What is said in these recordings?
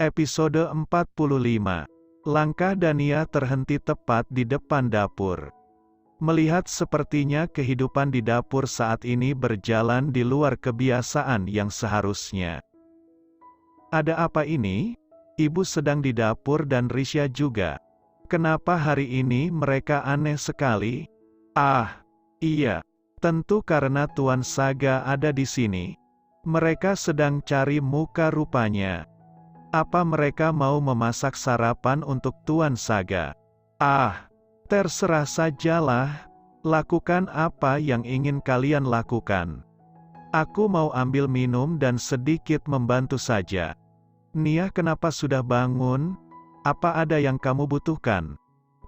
Episode 45. Langkah Dania terhenti tepat di depan dapur. Melihat sepertinya kehidupan di dapur saat ini berjalan di luar kebiasaan yang seharusnya. Ada apa ini? Ibu sedang di dapur dan Risha juga. Kenapa hari ini mereka aneh sekali? Ah, iya. Tentu karena Tuan Saga ada di sini. Mereka sedang cari muka rupanya. Apa mereka mau memasak sarapan untuk Tuan Saga? Ah, terserah sajalah. Lakukan apa yang ingin kalian lakukan. Aku mau ambil minum dan sedikit membantu saja. Nia, kenapa sudah bangun? Apa ada yang kamu butuhkan?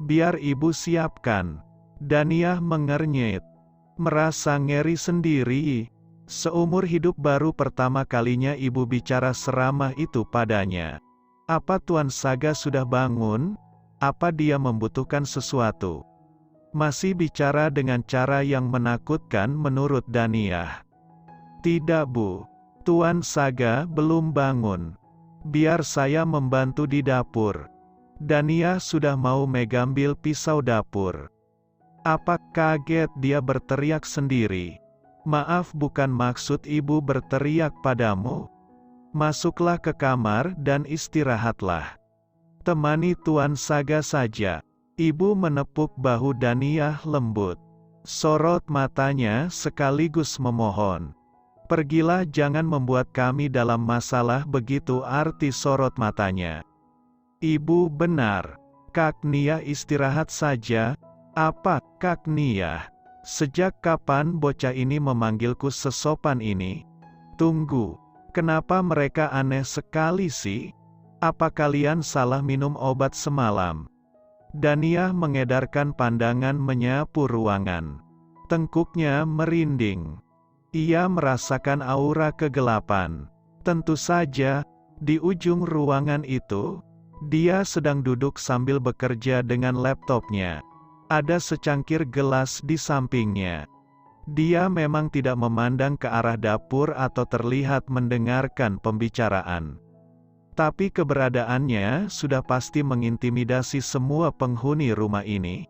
Biar ibu siapkan. Dania mengernyit. Merasa ngeri sendiri. Seumur hidup baru pertama kalinya ibu bicara seramah itu padanya. Apa Tuan Saga sudah bangun? Apa dia membutuhkan sesuatu? Masih bicara dengan cara yang menakutkan menurut Dania. Tidak Bu. Tuan Saga belum bangun. Biar saya membantu di dapur. Dania sudah mau mengambil pisau dapur. Apa kaget dia berteriak sendiri. Maaf, bukan maksud ibu berteriak padamu. Masuklah ke kamar dan istirahatlah. Temani Tuan Saga saja. Ibu menepuk bahu Dania lembut. Sorot matanya sekaligus memohon. Pergilah, jangan membuat kami dalam masalah, begitu arti sorot matanya. Ibu benar. Kak Nia istirahat saja. Apa, Kak Nia? Sejak kapan bocah ini memanggilku sesopan ini? Tunggu, kenapa mereka aneh sekali sih? Apa kalian salah minum obat semalam? Dania mengedarkan pandangan menyapu ruangan. Tengkuknya merinding. Ia merasakan aura kegelapan. Tentu saja, di ujung ruangan itu, dia sedang duduk sambil bekerja dengan laptopnya. Ada secangkir gelas di sampingnya. Dia memang tidak memandang ke arah dapur atau terlihat mendengarkan pembicaraan. Tapi keberadaannya sudah pasti mengintimidasi semua penghuni rumah ini.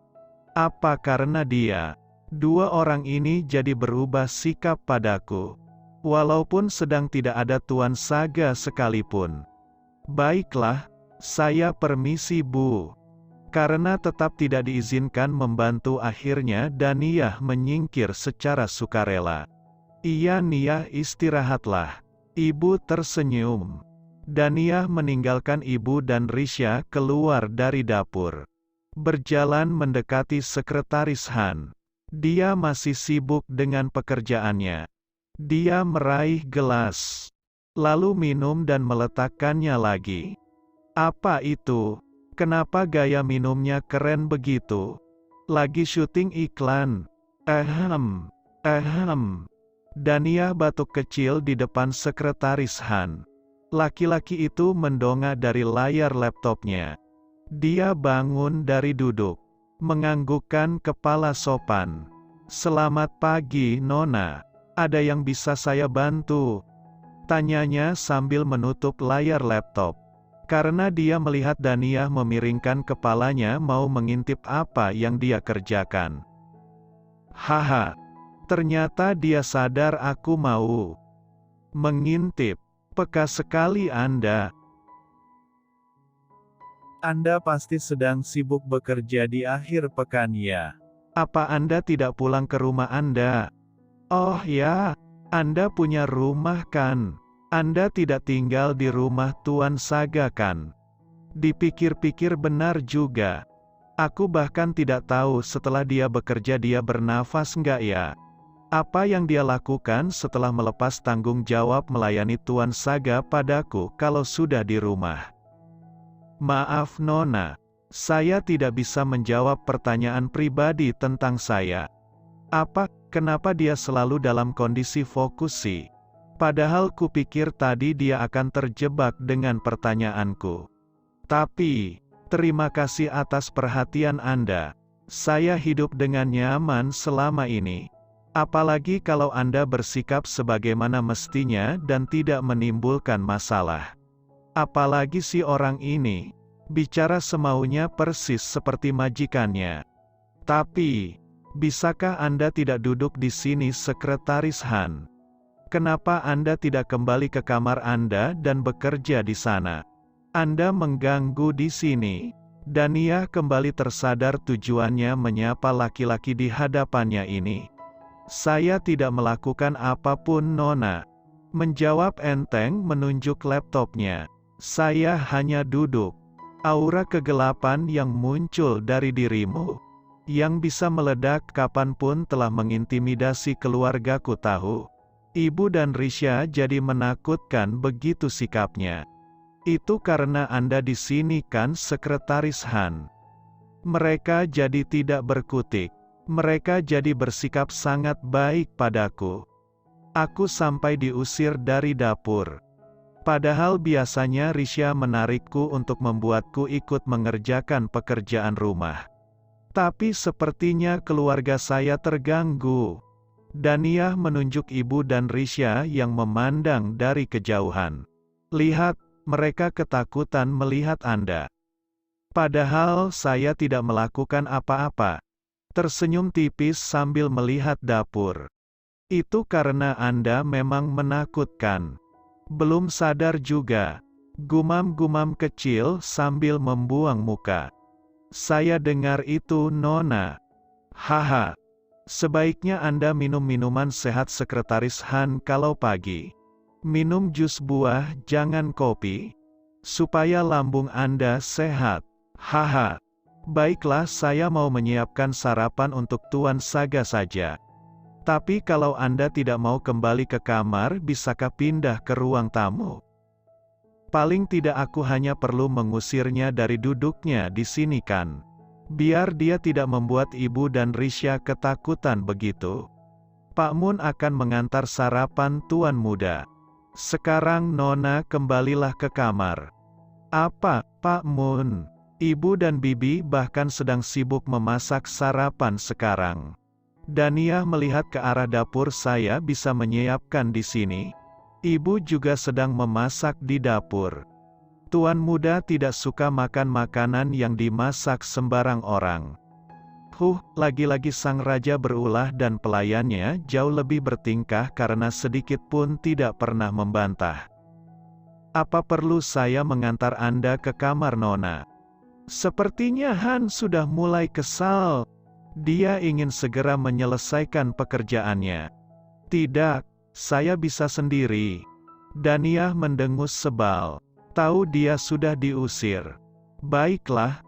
Apa karena dia? Dua orang ini jadi berubah sikap padaku. Walaupun sedang tidak ada Tuan Saga sekalipun. Baiklah, saya permisi Bu. Karena tetap tidak diizinkan membantu, akhirnya Dania menyingkir secara sukarela. Iya Nia, istirahatlah. Ibu tersenyum. Dania meninggalkan ibu dan Risha keluar dari dapur. Berjalan mendekati sekretaris Han. Dia masih sibuk dengan pekerjaannya. Dia meraih gelas. Lalu minum dan meletakkannya lagi. Apa itu? Kenapa gaya minumnya keren begitu? Lagi syuting iklan. Dania batuk kecil di depan sekretaris Han. Laki-laki itu mendongak dari layar laptopnya. Dia bangun dari duduk. Menganggukkan kepala sopan. Selamat pagi Nona. Ada yang bisa saya bantu? Tanyanya sambil menutup layar laptop. Karena dia melihat Dania memiringkan kepalanya mau mengintip apa yang dia kerjakan. Haha, ternyata dia sadar aku mau mengintip. Peka sekali Anda. Anda pasti sedang sibuk bekerja di akhir pekan ya? Apa Anda tidak pulang ke rumah Anda? Oh ya, Anda punya rumah kan? Anda tidak tinggal di rumah Tuan Saga kan? Dipikir-pikir benar juga. Aku bahkan tidak tahu setelah dia bekerja dia bernafas nggak ya? Apa yang dia lakukan setelah melepas tanggung jawab melayani Tuan Saga padaku kalau sudah di rumah? Maaf Nona, saya tidak bisa menjawab pertanyaan pribadi tentang saya. Apa, kenapa dia selalu dalam kondisi fokus sih? Padahal kupikir tadi dia akan terjebak dengan pertanyaanku. Tapi, terima kasih atas perhatian Anda. Saya hidup dengan nyaman selama ini. Apalagi kalau Anda bersikap sebagaimana mestinya dan tidak menimbulkan masalah. Apalagi si orang ini, bicara semaunya persis seperti majikannya. Tapi, bisakah Anda tidak duduk di sini, Sekretaris Han? Kenapa Anda tidak kembali ke kamar Anda dan bekerja di sana? Anda mengganggu di sini. Dania kembali tersadar tujuannya menyapa laki-laki di hadapannya ini. Saya tidak melakukan apapun, Nona. Menjawab enteng menunjuk laptopnya. Saya hanya duduk. Aura kegelapan yang muncul dari dirimu, yang bisa meledak kapanpun, telah mengintimidasi keluargaku tahu. Ibu dan Risha jadi menakutkan begitu sikapnya. Itu karena Anda di sini kan, Sekretaris Han? Mereka jadi tidak berkutik. Mereka jadi bersikap sangat baik padaku. Aku sampai diusir dari dapur. Padahal biasanya Risha menarikku untuk membuatku ikut mengerjakan pekerjaan rumah. Tapi sepertinya keluarga saya terganggu. Dania menunjuk ibu dan Risha yang memandang dari kejauhan. Lihat, mereka ketakutan melihat Anda. Padahal saya tidak melakukan apa-apa. Tersenyum tipis sambil melihat dapur. Itu karena Anda memang menakutkan. Belum sadar juga. Gumam-gumam kecil sambil membuang muka. Saya dengar itu, Nona. Haha. Sebaiknya Anda minum minuman sehat, Sekretaris Han, kalau pagi. Minum jus buah, jangan kopi. Supaya lambung Anda sehat. Haha. Baiklah, saya mau menyiapkan sarapan untuk Tuan Saga saja. Tapi kalau Anda tidak mau kembali ke kamar, bisakah pindah ke ruang tamu? Paling tidak aku hanya perlu mengusirnya dari duduknya di sini kan. Biar dia tidak membuat ibu dan Risha ketakutan begitu. Pak Mun akan mengantar sarapan Tuan Muda. Sekarang Nona kembalilah ke kamar. Apa, Pak Mun? Ibu dan Bibi bahkan sedang sibuk memasak sarapan sekarang. Dania melihat ke arah dapur. Saya bisa menyiapkan di sini. Ibu juga sedang memasak di dapur. Tuan Muda tidak suka makan makanan yang dimasak sembarang orang. Lagi-lagi sang raja berulah dan pelayannya jauh lebih bertingkah karena sedikit pun tidak pernah membantah. Apa perlu saya mengantar Anda ke kamar, Nona? Sepertinya Han sudah mulai kesal. Dia ingin segera menyelesaikan pekerjaannya. Tidak, saya bisa sendiri. Dania mendengus sebal. Tahu dia sudah diusir. Baiklah.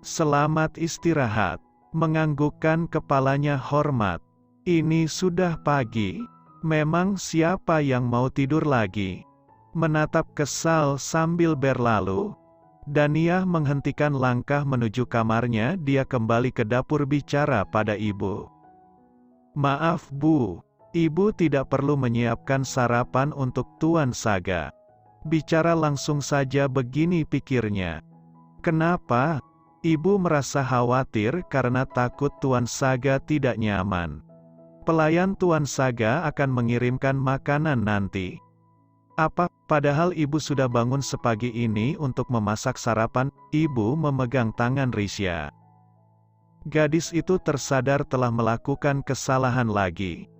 Selamat istirahat. Menganggukkan kepalanya hormat. Ini sudah pagi. Memang siapa yang mau tidur lagi? Menatap kesal sambil berlalu. Dania menghentikan langkah menuju kamarnya. Dia kembali ke dapur bicara pada ibu. Maaf Bu, ibu tidak perlu menyiapkan sarapan untuk Tuan Saga. Bicara langsung saja, begini pikirnya. Kenapa? Ibu merasa khawatir karena takut Tuan Saga tidak nyaman. Pelayan Tuan Saga akan mengirimkan makanan nanti. Apa, padahal ibu sudah bangun sepagi ini untuk memasak sarapan? Ibu memegang tangan Risha. Gadis itu tersadar telah melakukan kesalahan lagi.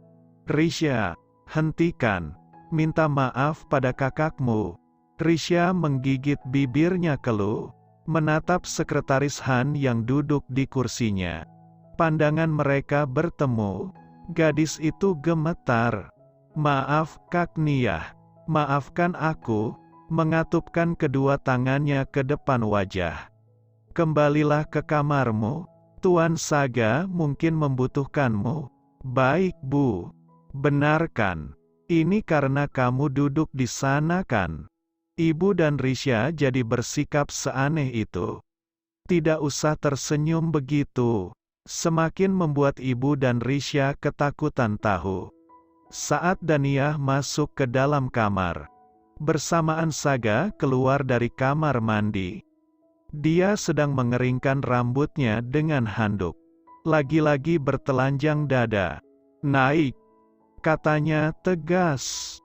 Risha, hentikan. Minta maaf pada kakakmu. Risha menggigit bibirnya keluh. Menatap Sekretaris Han yang duduk di kursinya. Pandangan mereka bertemu. Gadis itu gemetar. Maaf, Kak Niah. Maafkan aku. Mengatupkan kedua tangannya ke depan wajah. Kembalilah ke kamarmu. Tuan Saga mungkin membutuhkanmu. Baik Bu. Benarkan. Ini karena kamu duduk di sana kan? Ibu dan Risha jadi bersikap seaneh itu. Tidak usah tersenyum begitu. Semakin membuat ibu dan Risha ketakutan tahu. Saat Dania masuk ke dalam kamar, bersamaan Saga keluar dari kamar mandi. Dia sedang mengeringkan rambutnya dengan handuk. Lagi-lagi bertelanjang dada. Naik, katanya tegas.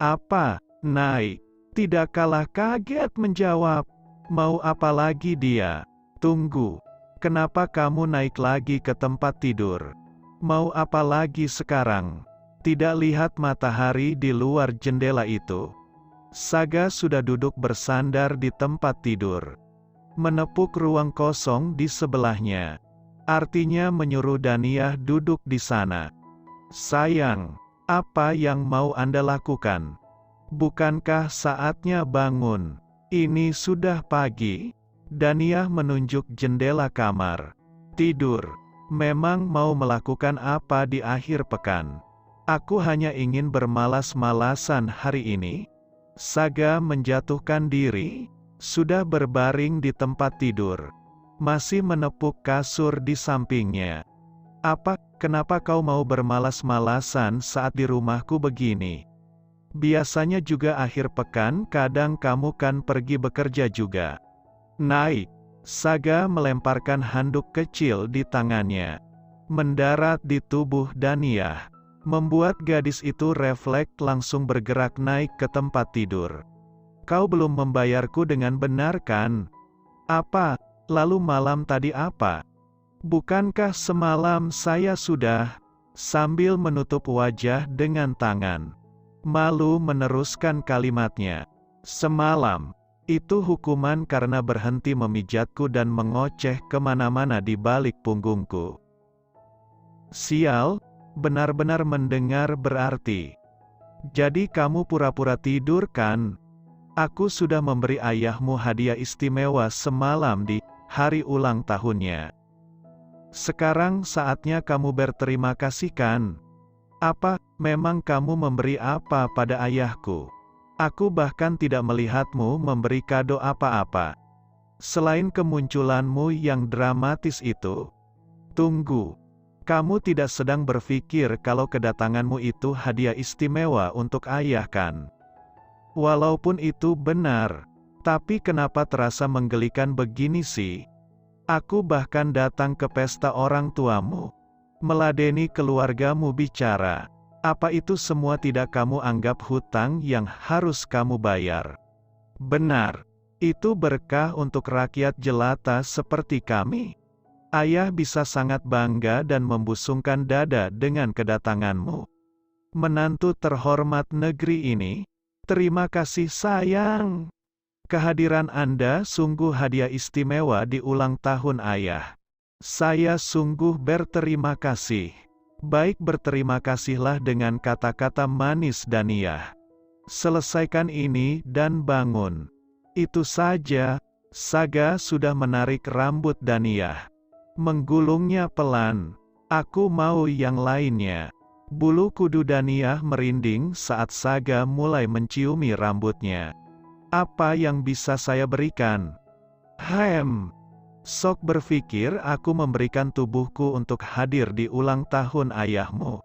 Apa, naik? tidak kalah kaget menjawab, "Mau apa lagi dia? Tunggu, kenapa kamu naik lagi ke tempat tidur? Mau apa lagi sekarang? Tidak lihat matahari di luar jendela itu?" Saga sudah duduk bersandar di tempat tidur, menepuk ruang kosong di sebelahnya. Artinya menyuruh Daniyah duduk di sana. "Sayang, apa yang mau Anda lakukan? Bukankah saatnya bangun? Ini sudah pagi." Daniyah menunjuk jendela kamar. "Tidur. Memang mau melakukan apa di akhir pekan? Aku hanya ingin bermalas-malasan hari ini." Saga menjatuhkan diri, sudah berbaring di tempat tidur, masih menepuk kasur di sampingnya. Kenapa kau mau bermalas-malasan saat di rumahku begini? Biasanya juga akhir pekan kadang kamu kan pergi bekerja juga." "Naik." Saga melemparkan handuk kecil di tangannya, mendarat di tubuh Daniyah, membuat gadis itu refleks langsung bergerak naik ke tempat tidur. "Kau belum membayarku dengan benar kan? Apa, lalu malam tadi apa? Bukankah semalam saya sudah..." Sambil menutup wajah dengan tangan, malu meneruskan kalimatnya. "Semalam, itu hukuman karena berhenti memijatku dan mengoceh kemana-mana di balik punggungku." "Sial, benar-benar mendengar berarti. Jadi kamu pura-pura tidur kan? Aku sudah memberi ayahmu hadiah istimewa semalam di hari ulang tahunnya. Sekarang saatnya kamu berterima kasih kan? Apa, memang kamu memberi apa pada ayahku? Aku bahkan tidak melihatmu memberi kado apa-apa. Selain kemunculanmu yang dramatis itu. Tunggu. Kamu tidak sedang berpikir kalau kedatanganmu itu hadiah istimewa untuk ayah kan? Walaupun itu benar, tapi kenapa terasa menggelikan begini sih? Aku bahkan datang ke pesta orang tuamu, meladeni keluargamu bicara. Apa itu semua tidak kamu anggap hutang yang harus kamu bayar? Benar, itu berkah untuk rakyat jelata seperti kami. Ayah bisa sangat bangga dan membusungkan dada dengan kedatanganmu. Menantu terhormat negeri ini, terima kasih sayang. Kehadiran Anda sungguh hadiah istimewa di ulang tahun ayah. Saya sungguh berterima kasih." "Baik, berterima kasihlah dengan kata-kata manis Daniyah. Selesaikan ini dan bangun." Itu saja. Saga sudah menarik rambut Daniyah, menggulungnya pelan. "Aku mau yang lainnya." Bulu kudu Daniyah merinding saat Saga mulai menciumi rambutnya. "Apa yang bisa saya berikan?" Sok berpikir aku memberikan tubuhku untuk hadir di ulang tahun ayahmu.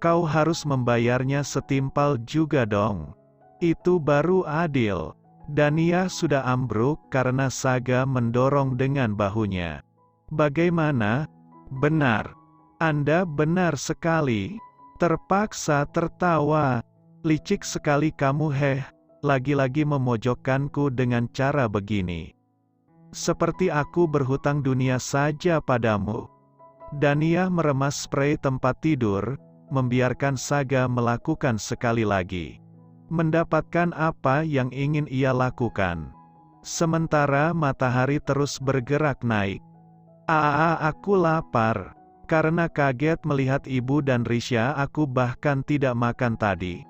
Kau harus membayarnya setimpal juga dong. Itu baru adil." Daniyah sudah ambruk karena Saga mendorong dengan bahunya. "Bagaimana? Benar. Anda benar sekali." Terpaksa tertawa. "Licik sekali kamu lagi-lagi memojokkanku dengan cara begini. Seperti aku berhutang dunia saja padamu." Daniyah meremas sprei tempat tidur, membiarkan Saga melakukan sekali lagi. Mendapatkan apa yang ingin ia lakukan. Sementara matahari terus bergerak naik. Aku lapar. Karena kaget melihat ibu dan Risha aku bahkan tidak makan tadi.